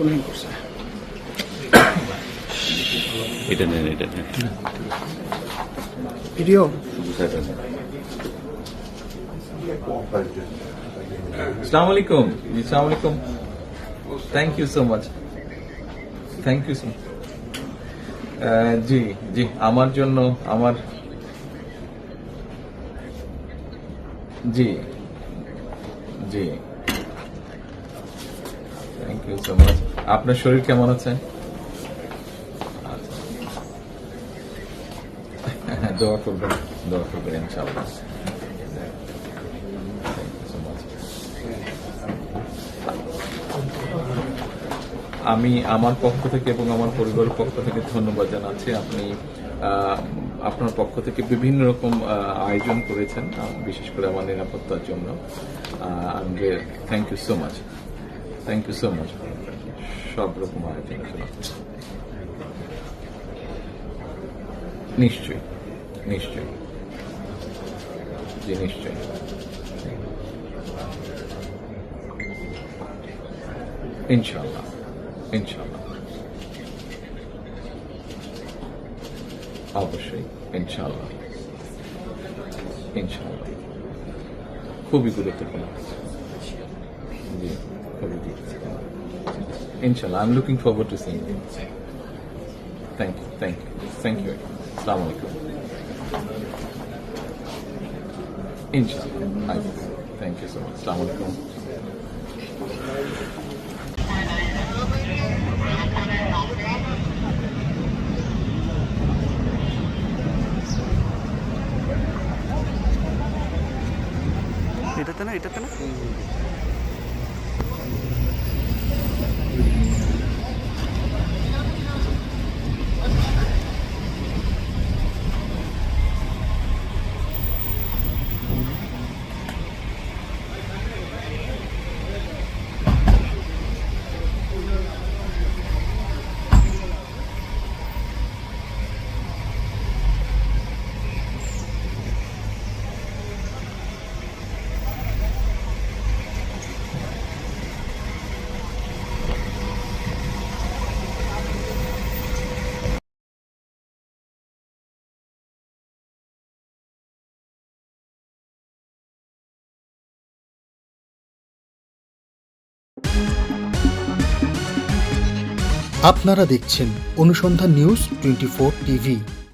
Complain করছে। এটা নেন ভিডিও अस्सलाम वालेकुम जी, अस्सलाम वालेकुम। Thank you so much, thank you so much. জি জি, আমার জন্য আমার জি জি, থ্যাংক ইউ সো মাচ। আপনার শরীর কেমন আছে? দোয়া করবেন ইনশাআল্লাহ। Thank you so much. আমি আমার পক্ষ থেকে এবং আমার পরিবারের পক্ষ থেকে ধন্যবাদ জানাচ্ছি। আপনি আপনার পক্ষ থেকে বিভিন্ন রকম আয়োজন করেছেন, বিশেষ করে আমার নিরাপত্তার জন্য। Thank you so much, thank you so much. সব রকম আয়োজনের জন্য নিশ্চয়ই নিশ্চয়ই জি, নিশ্চয়ই। ইনশাআল্লাহ ইনশাআল্লাহ, অবশ্যই ইনশাআল্লাহ ইনশাআল্লাহ। খুবই গুরুত্বপূর্ণ, জি খুবই গুরুত্বপূর্ণ। ইনশাআল্লাহ, I am looking forward to seeing you. Thank you, thank you, thank you. আসসালামু আলাইকুম। ইনশাআল্লাহ, থ্যাংক ইউ সো মাচ। আসসালামু আলাইকুম। এটাতে না আপনারা দেখছেন অনুসন্ধান নিউজ 24 টিভি।